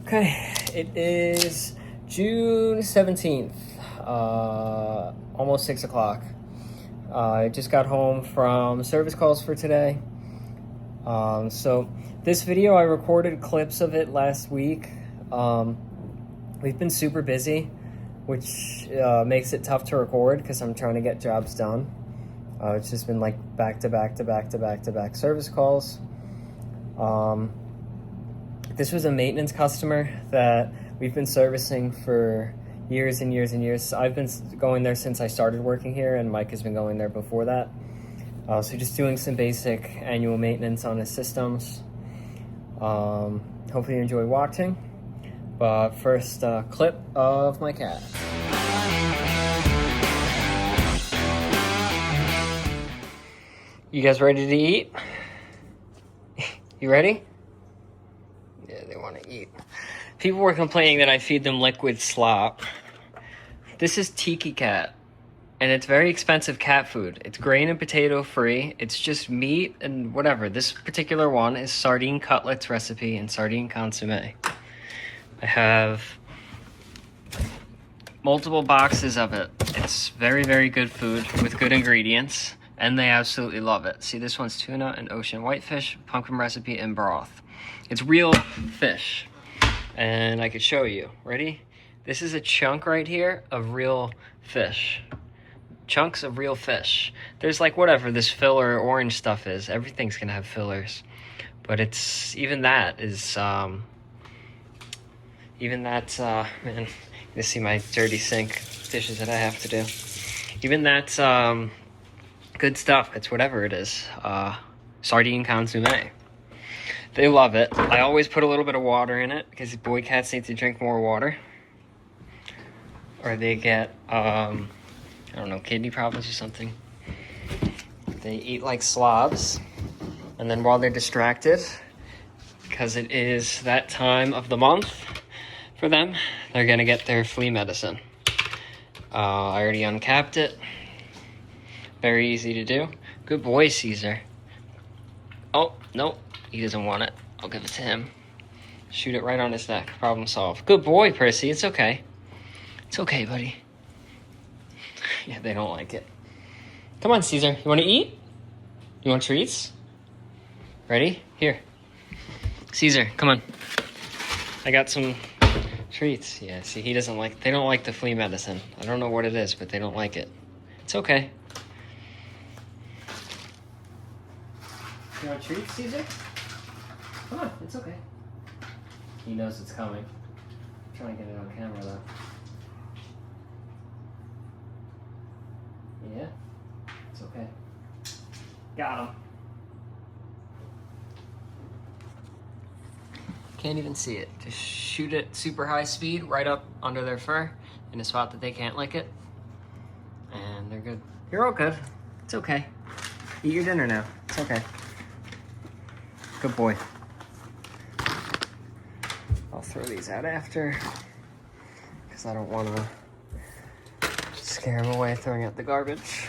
Okay, it is June 17th, almost 6 o'clock. I just got home from service calls for today. So this video, I recorded clips of it last week. We've been super busy, which makes it tough to record because I'm trying to get jobs done. It's just been like back-to-back service calls. This was a maintenance customer that we've been servicing for years and years and years. I've been going there since I started working here, and Mike has been going there before that. So just doing some basic annual maintenance on his systems. Hopefully you enjoy watching. But first, clip of my cat. You guys ready to eat? You ready? Yeah, they want to eat. People were complaining that I feed them liquid slop. This is Tiki Cat, and it's very expensive cat food. It's grain and potato free. It's just meat and whatever. This particular one is sardine cutlets recipe and sardine consomme. I have multiple boxes of it. It's very, very good food with good ingredients, and they absolutely love it. See, this one's tuna and ocean whitefish, pumpkin recipe, and broth. It's real fish, and I could show you. Ready? This is a chunk right here of real fish. Chunks of real fish. There's like whatever this filler orange stuff is. Everything's gonna have fillers, but it's even that is man, you see my dirty sink dishes that I have to do. Even that's good stuff. It's whatever it is. Sardine consomme. They love it. I always put a little bit of water in it because boy cats need to drink more water, or they get I don't know, kidney problems or something. They eat like slobs, and then while they're distracted, because it is that time of the month for them, they're gonna get their flea medicine. I already uncapped it. Very easy to do. Good boy, Caesar. Oh, no, he doesn't want it. I'll give it to him. Shoot it right on his neck. Problem solved. Good boy, Percy. It's okay. It's okay, buddy. Yeah, they don't like it. Come on, Caesar. You want to eat? You want treats? Ready? Here. Caesar, come on. I got some treats. Yeah, see, he doesn't like... They don't like the flea medicine. I don't know what it is, but they don't like it. It's okay. You want treats, Caesar? Come on, it's okay. He knows it's coming. I'm trying to get it on camera, though. Yeah? It's okay. Got him. Can't even see it. Just shoot it super high speed right up under their fur in a spot that they can't lick it. And they're good. You're all good. It's okay. Eat your dinner now. It's okay. Good boy. I'll throw these out after because I don't want to scare them away throwing out the garbage.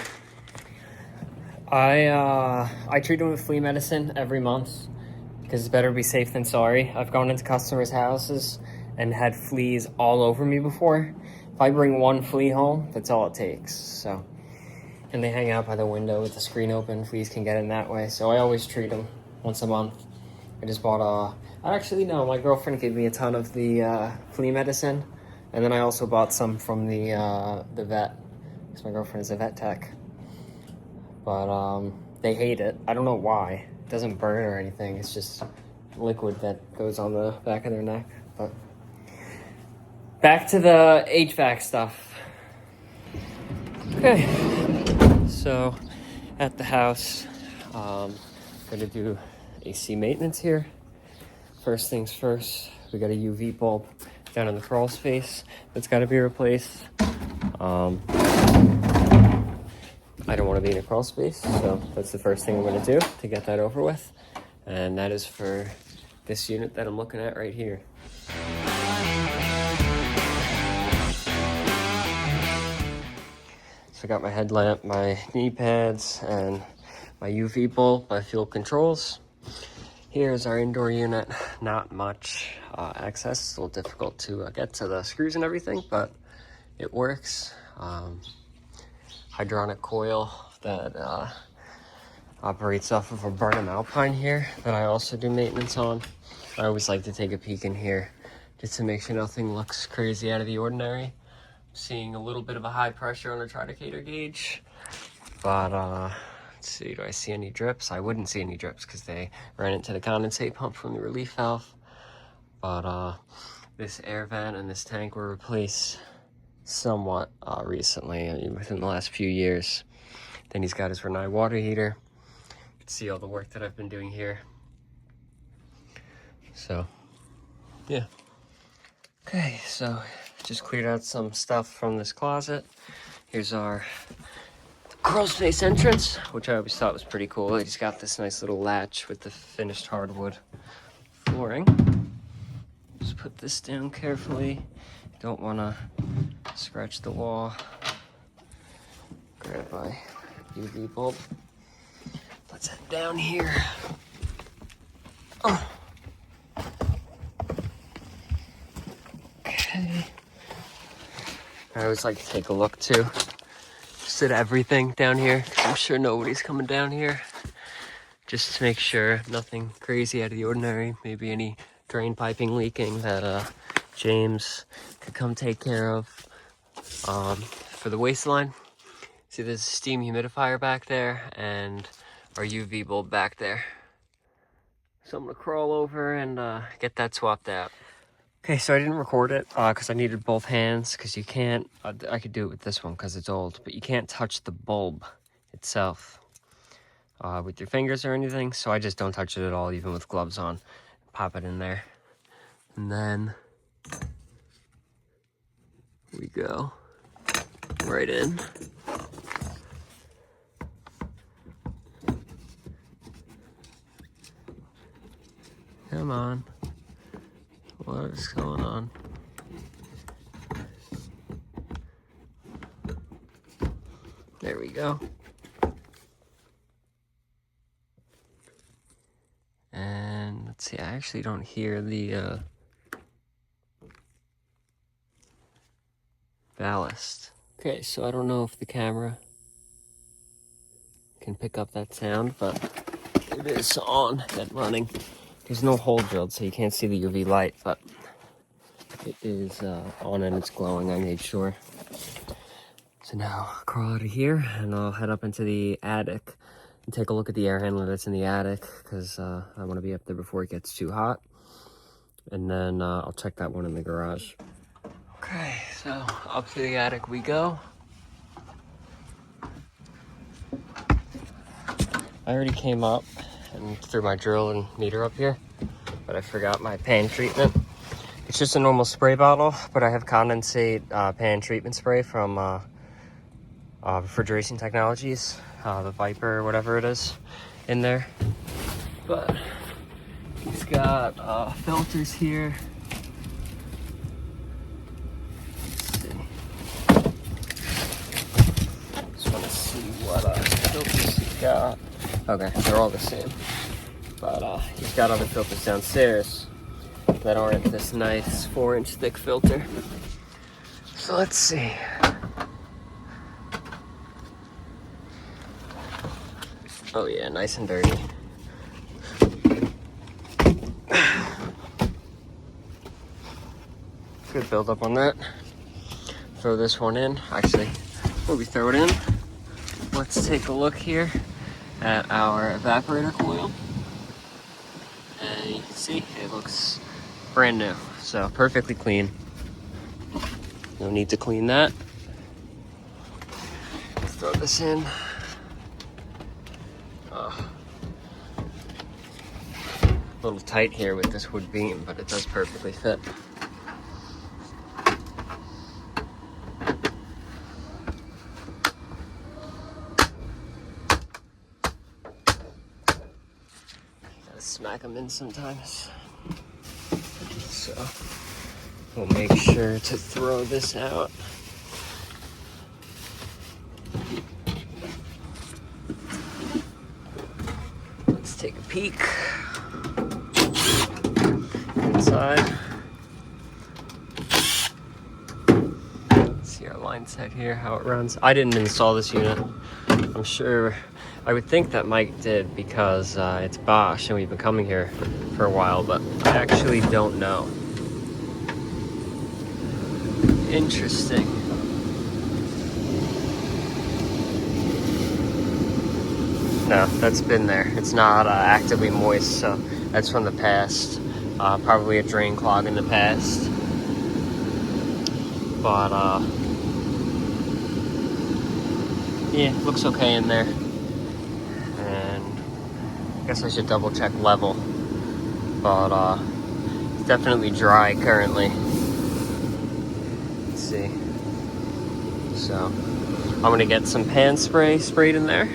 I treat them with flea medicine every month because it's better to be safe than sorry. I've gone into customers' houses and had fleas all over me before. If I bring one flea home, that's all it takes. So, and they hang out by the window with the screen open. Fleas can get in that way. So I always treat them once a month. I just bought actually no, my girlfriend gave me a ton of the flea medicine, and then I also bought some from the vet, because my girlfriend is a vet tech. But they hate it. I don't know why. It doesn't burn or anything. It's just liquid that goes on the back of their neck. But back to the HVAC stuff. Okay, so at the house, gonna do AC maintenance here. First things first, we got a UV bulb down in the crawl space that's got to be replaced. I don't want to be in a crawl space, so that's the first thing I'm going to do to get that over with. And that is for this unit that I'm looking at right here. So I got my headlamp, my knee pads, and my UV bulb, my fuel controls. Here's our indoor unit. Not much access. It's a little difficult to get to the screws and everything, but it works. Hydronic coil that operates off of a Burnham Alpine here that I also do maintenance on. I always like to take a peek in here just to make sure nothing looks crazy out of the ordinary. I'm seeing a little bit of a high pressure on the tridicator gauge, but let's see, do I see any drips? I wouldn't see any drips because they ran into the condensate pump from the relief valve. But this air vent and this tank were replaced somewhat recently, within the last few years. Then he's got his Renai water heater. You can see all the work that I've been doing here. So, yeah. Okay, so just cleared out some stuff from this closet. Here's our crawl space entrance, which I always thought was pretty cool. He's got this nice little latch with the finished hardwood flooring. Just put this down carefully. Don't want to scratch the wall. Grab my UV bulb. Let's head down here. Oh. Okay. I always like to take a look too. Just at everything down here, 'cause I'm sure nobody's coming down here. Just to make sure nothing crazy out of the ordinary. Maybe any drain piping leaking that James could come take care of. For the waistline, see there's a steam humidifier back there and our UV bulb back there. So I'm gonna crawl over and get that swapped out. Okay, so I didn't record it because I needed both hands, because you can't, I could do it with this one because it's old, but you can't touch the bulb itself with your fingers or anything, so I just don't touch it at all, even with gloves on. Pop it in there, and then we go right in. Come on. What is going on? There we go. And let's see, I actually don't hear the ballast. Okay, so I don't know if the camera can pick up that sound, but it is on and running. There's no hole drilled, so you can't see the UV light, but it is on and it's glowing, I made sure. So now I'll crawl out of here and I'll head up into the attic and take a look at the air handler that's in the attic, because I want to be up there before it gets too hot. And then I'll check that one in the garage. Okay, so up to the attic we go. I already came up and threw my drill and meter up here, but I forgot my pan treatment. It's just a normal spray bottle, but I have condensate pan treatment spray from Refrigeration Technologies, the Viper or whatever it is in there. But he's got filters here. Let's see. Just want to see what filters he's got. Okay, they're all the same. But he's got other filters downstairs that aren't this nice 4-inch thick filter. So let's see. Oh yeah, nice and dirty. Good build up on that. Throw this one in. Actually, before we throw it in, let's take a look here at our evaporator coil. And you can see it looks brand new, so perfectly clean. No need to clean that. Let's throw this in. A little tight here with this wood beam, but it does perfectly fit. Gotta smack them in sometimes. So we'll make sure to throw this out. Let's take a peek. side. See our line set here, how it runs. I didn't install this unit. I'm sure, I would think that Mike did because it's Bosch and we've been coming here for a while, but I actually don't know. Interesting. No, that's been there. It's not actively moist, so that's from the past. Probably a drain clog in the past. But, yeah, looks okay in there. And I guess I should double check level. But, it's definitely dry currently. Let's see. So, I'm gonna get some pan spray sprayed in there.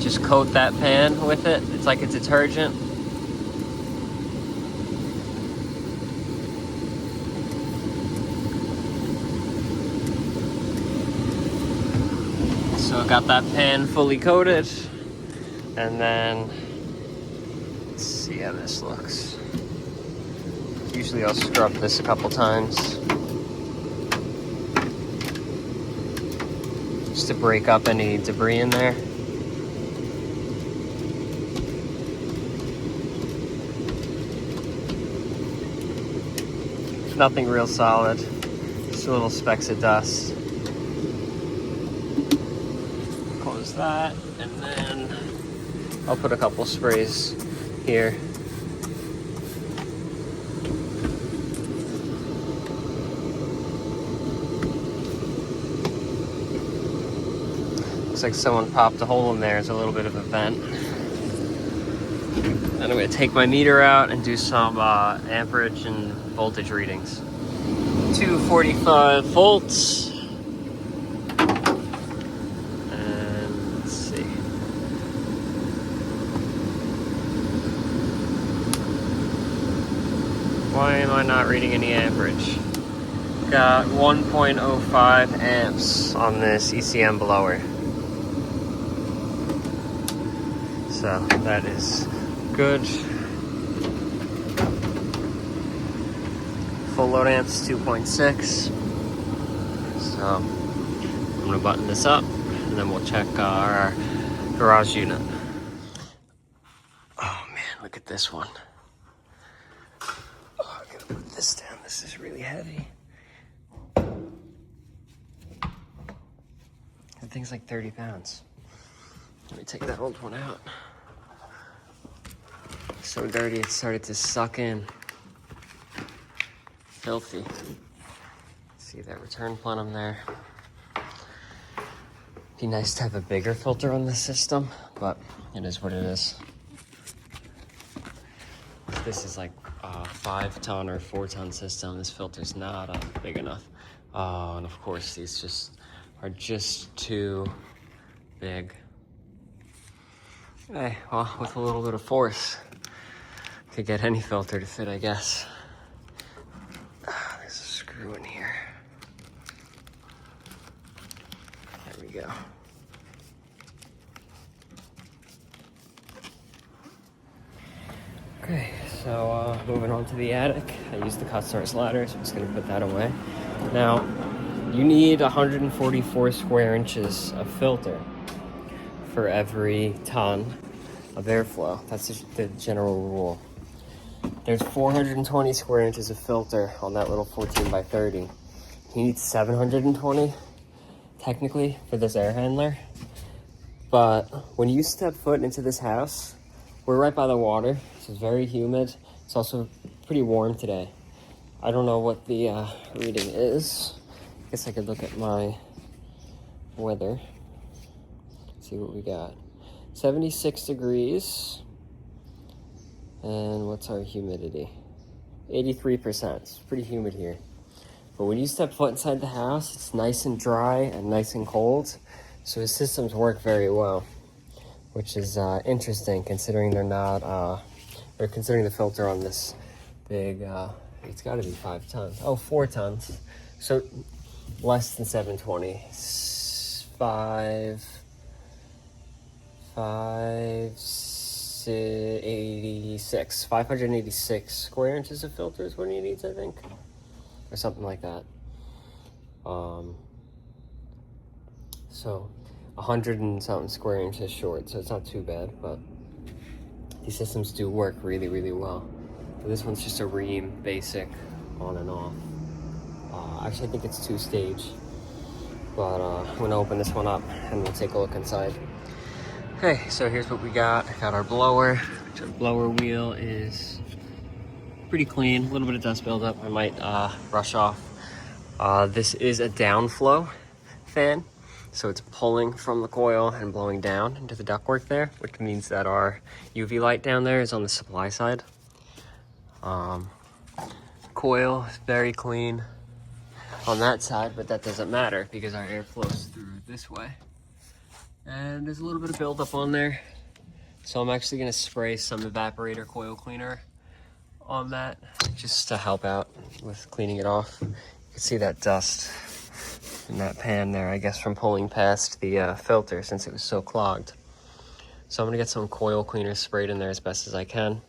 Just coat that pan with it. It's like a detergent. So I got that pan fully coated. And then, let's see how this looks. Usually I'll scrub this a couple times. Just to break up any debris in there. Nothing real solid, just little specks of dust. Close that, and then I'll put a couple sprays here. Looks like someone popped a hole in there. There's a little bit of a vent. Then I'm going to take my meter out and do some amperage and voltage readings. 245 volts. And let's see. Why am I not reading any amperage? Got 1.05 amps on this ECM blower. So that is good. Full load amps 2.6. So I'm gonna button this up and then we'll check our garage unit. Oh man, look at this one. Oh, I gotta put this down. This is really heavy. That thing's like 30 pounds. Let me take that old one out. So dirty, it started to suck in. Filthy. See that return plenum there. Be nice to have a bigger filter on the system, but it is what it is. This is like a 5-ton or 4-ton system. This filter's not big enough. And of course, these are just too big. Hey, well, with a little bit of force, could get any filter to fit, I guess. There's a screw in here. There we go. Okay, so moving on to the attic. I used the customer's ladder, so I'm just gonna put that away. Now, you need 144 square inches of filter for every ton of airflow. That's the general rule. There's 420 square inches of filter on that little 14 by 30. He needs 720, technically, for this air handler. But when you step foot into this house, we're right by the water, so it's very humid. It's also pretty warm today. I don't know what the reading is. I guess I could look at my weather. See what we got. 76 degrees. And what's our humidity? 83%. It's pretty humid here. But when you step foot inside the house, it's nice and dry and nice and cold. So his systems work very well, which is interesting considering they're not, or considering the filter on this big, it's gotta be 5 tons. Oh, 4 tons. So less than 720. 5, 586 square inches of filters when he needs, I think, or something like that. So 100 and something square inches short, so it's not too bad, but these systems do work really, really well. So this one's just a Ream basic on and off. Actually, I think it's 2-stage, but I'm gonna open this one up and we'll take a look inside. Okay, so here's what we got. I got our blower. Our blower wheel is pretty clean. A little bit of dust buildup I might brush off. This is a downflow fan, so it's pulling from the coil and blowing down into the ductwork there, which means that our UV light down there is on the supply side. Coil is very clean on that side, but that doesn't matter because our air flows through this way. And there's a little bit of buildup on there, so I'm actually going to spray some evaporator coil cleaner on that just to help out with cleaning it off. You can see that dust in that pan there, I guess from pulling past the filter since it was so clogged. So I'm going to get some coil cleaner sprayed in there as best as I can.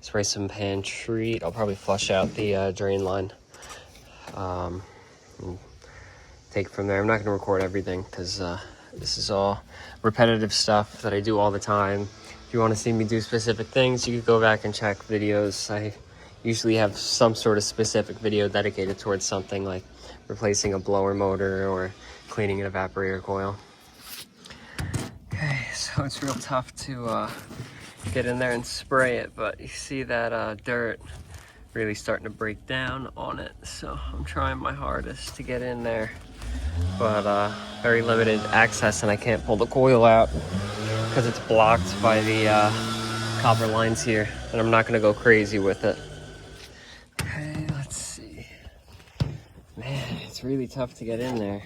Spray some pan treat. I'll probably flush out the drain line. And take it from there. I'm not going to record everything because this is all repetitive stuff that I do all the time. If you want to see me do specific things, you can go back and check videos. I usually have some sort of specific video dedicated towards something like replacing a blower motor or cleaning an evaporator coil. Okay, so it's real tough to get in there and spray it, but you see that dirt really starting to break down on it, so I'm trying my hardest to get in there, but very limited access and I can't pull the coil out because it's blocked by the copper lines here, and I'm not going to go crazy with it. Okay, let's see. Man, it's really tough to get in there.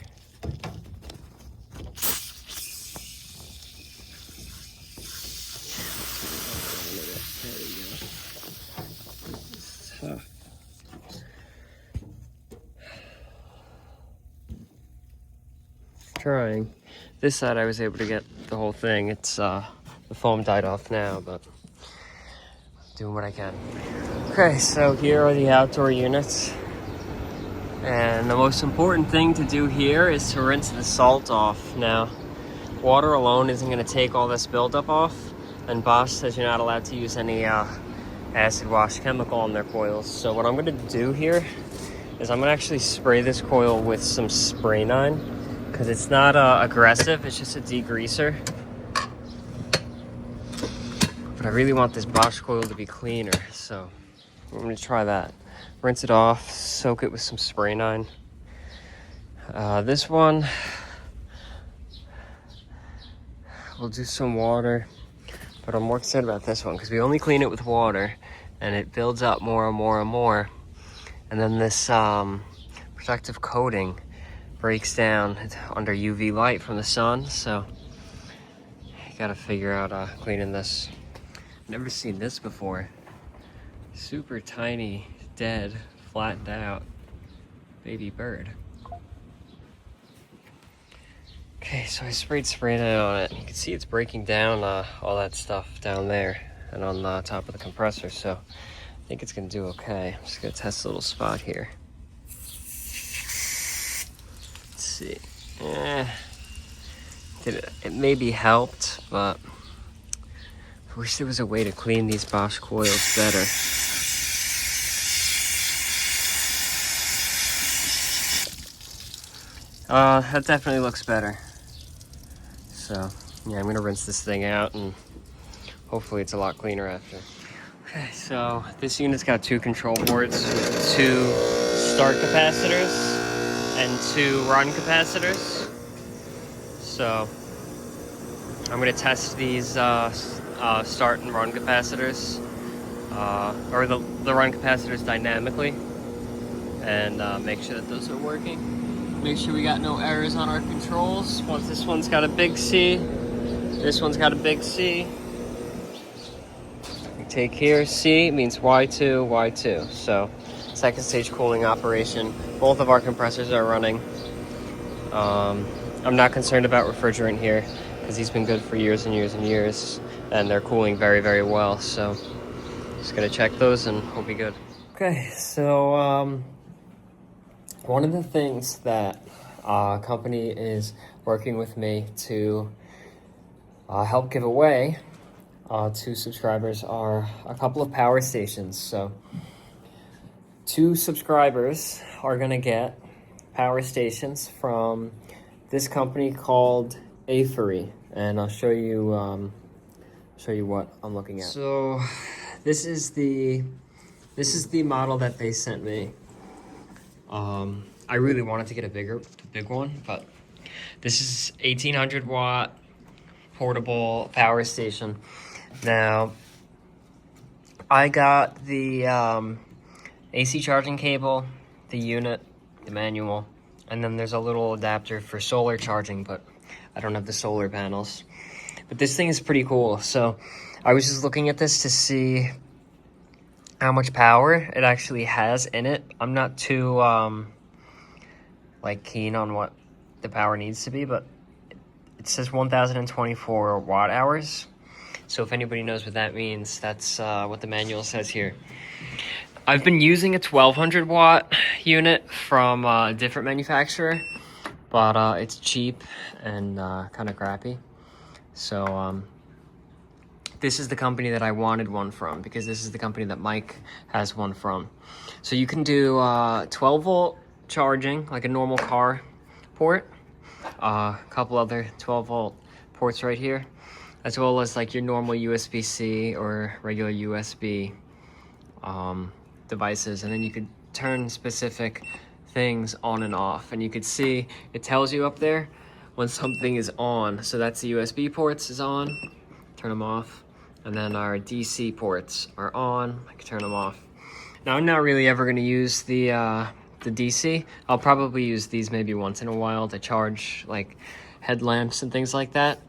Trying. This side I was able to get the whole thing. It's the foam died off now, but I'm doing what I can. Okay, so here are the outdoor units. And the most important thing to do here is to rinse the salt off. Now, water alone isn't going to take all this buildup off, and Bosch says you're not allowed to use any acid wash chemical on their coils. So what I'm going to do here is I'm going to actually spray this coil with some spray 9. Because it's not aggressive, it's just a degreaser. But I really want this Bosch coil to be cleaner, so I'm going to try that. Rinse it off, soak it with some spray 9. This one, we'll do some water, but I'm more excited about this one because we only clean it with water and it builds up more and more and more. And then this protective coating breaks down under UV light from the sun, so you gotta figure out cleaning this. Never seen this before. Super tiny, dead, flattened out baby bird. Okay, so I sprayed spray 9 on it. You can see it's breaking down all that stuff down there and on the top of the compressor, so I think it's gonna do okay. I'm just gonna test a little spot here. See, it maybe helped, but I wish there was a way to clean these Bosch coils better. That definitely looks better. So yeah, I'm gonna rinse this thing out and hopefully it's a lot cleaner after. Okay, so this unit's got 2 control boards with 2 start capacitors and 2 run capacitors. So I'm going to test these start and run capacitors, or the run capacitors dynamically, and make sure that those are working. Make sure we got no errors on our controls. Once this one's got a big C, this one's got a big C. We take here, C means Y2, Y2. So second stage cooling operation. Both of our compressors are running. I'm not concerned about refrigerant here because he's been good for years and years and years. and they're cooling very, very well. So just gonna check those and we'll be good. Okay, so one of the things that company is working with me to help give away to subscribers are a couple of power stations. So 2 subscribers are gonna get power stations from this company called AFERY, and I'll show you what I'm looking at. So this is the model that they sent me. I really wanted to get a big one, but this is 1800 watt portable power station. Now, I got the AC charging cable, the unit, the manual, and then there's a little adapter for solar charging, but I don't have the solar panels. But this thing is pretty cool. So I was just looking at this to see how much power it actually has in it. I'm not too like keen on what the power needs to be, but it says 1024 watt hours. So if anybody knows what that means, that's what the manual says here. I've been using a 1200 watt unit from a different manufacturer, but it's cheap and kind of crappy. So this is the company that I wanted one from, because this is the company that Mike has one from. So you can do 12 volt charging like a normal car port, a couple other 12 volt ports right here, as well as like your normal USB-C or regular USB devices. And then you could turn specific things on and off, and you could see it tells you up there when something is on. So that's the USB ports is on, turn them off, and then our DC ports are on, I can turn them off. Now I'm not really ever going to use the DC. I'll probably use these maybe once in a while to charge like headlamps and things like that.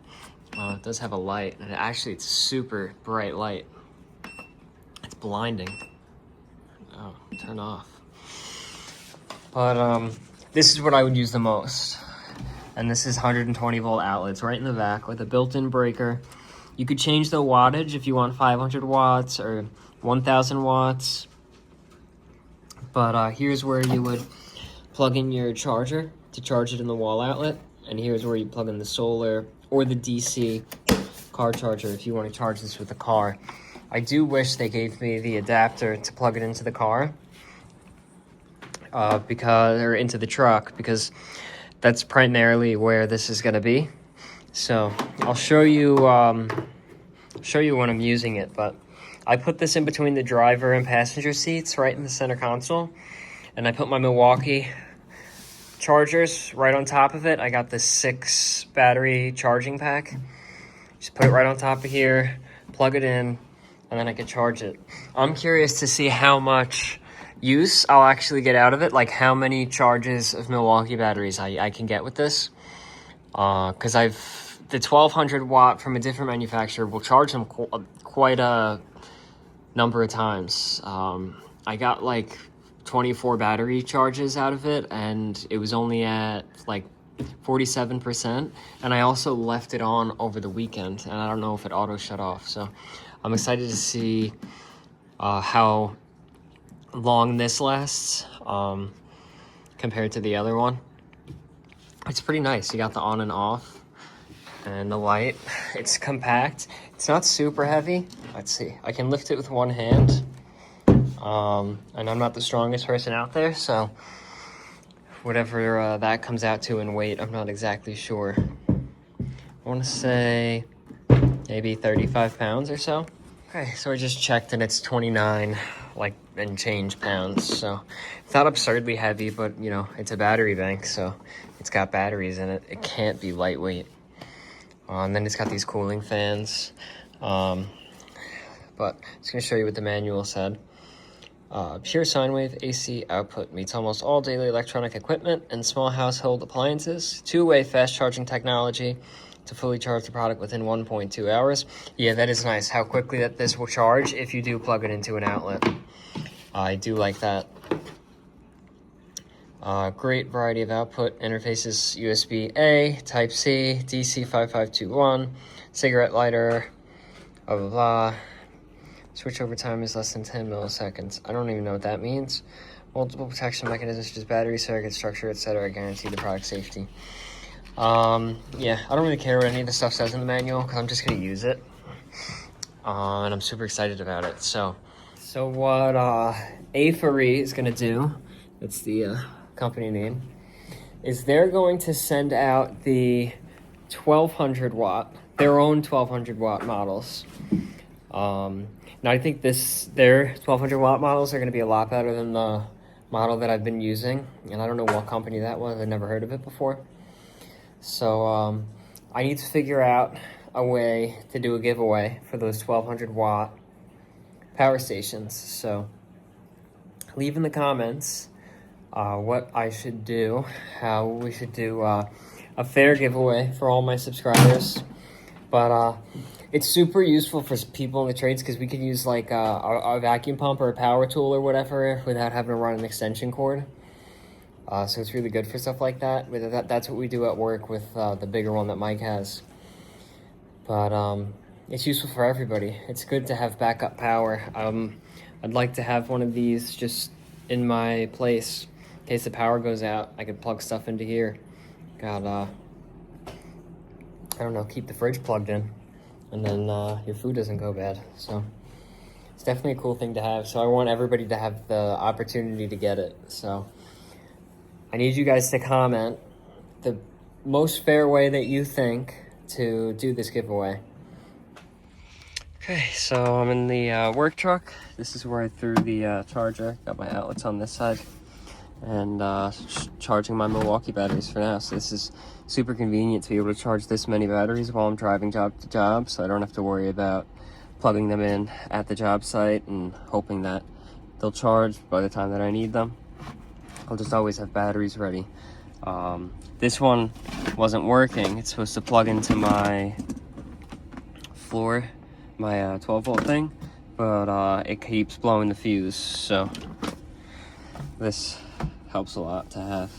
It does have a light, and it's super bright light. It's blinding. Oh, turn off. But this is what I would use the most. And this is 120 volt outlets right in the back with a built-in breaker. You could change the wattage if you want 500 watts or 1000 watts. But here's where you would plug in your charger to charge it in the wall outlet. And here's where you plug in the solar or the DC car charger if you want to charge this with a car. I do wish they gave me the adapter to plug it into the car, or into the truck, because that's primarily where this is going to be. So I'll show you when I'm using it, but I put this in between the driver and passenger seats right in the center console, and I put my Milwaukee chargers right on top of it. I got this 6 battery charging pack. Just put it right on top of here, plug it in, and then I can charge it. I'm curious to see how much use I'll actually get out of it, like how many charges of Milwaukee batteries I can get with this. Because the 1200 watt from a different manufacturer will charge them quite a number of times. I got like 24 battery charges out of it, and it was only at like 47%. And I also left it on over the weekend, and I don't know if it auto shut off. So I'm excited to see how long this lasts compared to the other one. It's pretty nice. You got the on and off and the light. It's compact. It's not super heavy. Let's see. I can lift it with one hand. And I'm not the strongest person out there, so whatever that comes out to in weight, I'm not exactly sure. I want to say maybe 35 pounds or so. Okay, so I just checked and it's 29 and change pounds. So it's not absurdly heavy, but you know, it's a battery bank, so it's got batteries in it. It can't be lightweight. And then it's got these cooling fans. But I'm just gonna show you what the manual said. Pure sine wave AC output meets almost all daily electronic equipment and small household appliances. 2-way fast charging technology to fully charge the product within 1.2 hours. Yeah, that is nice, how quickly that this will charge if you do plug it into an outlet. I do like that. Great variety of output interfaces: USB-A, Type-C, DC 5521, cigarette lighter, blah, blah, blah. Switch over time is less than 10 milliseconds. I don't even know what that means. Multiple protection mechanisms such as battery, circuit structure, etc. guarantee the product safety. Yeah, I don't really care what any of the stuff says in the manual because I'm just going to use it. And I'm super excited about it. So what AFERY is going to do, that's the company name, is they're going to send out the 1200 watt, their own 1200 watt models. Now I think their 1200 watt models are going to be a lot better than the model that I've been using, and I don't know what company that was. I've never heard of it before. So I need to figure out a way to do a giveaway for those 1200 watt power stations. So leave in the comments what I should do, how we should do a fair giveaway for all my subscribers. But it's super useful for people in the trades because we could use like a vacuum pump or a power tool or whatever without having to run an extension cord. So it's really good for stuff like that. That's what we do at work with the bigger one that Mike has. But it's useful for everybody. It's good to have backup power. I'd like to have one of these just in my place in case the power goes out. I could plug stuff into here. Got I don't know, keep the fridge plugged in, and then your food doesn't go bad. So it's definitely a cool thing to have. So I want everybody to have the opportunity to get it. So I need you guys to comment the most fair way that you think to do this giveaway. Okay, so I'm in the work truck. This is where I threw the charger. Got my outlets on this side, and charging my Milwaukee batteries for now. So this is super convenient to be able to charge this many batteries while I'm driving job to job, so I don't have to worry about plugging them in at the job site and hoping that they'll charge by the time that I need them. I'll just always have batteries ready. This one wasn't working. It's supposed to plug into my floor, my 12 volt thing, but it keeps blowing the fuse, so this helps a lot to have.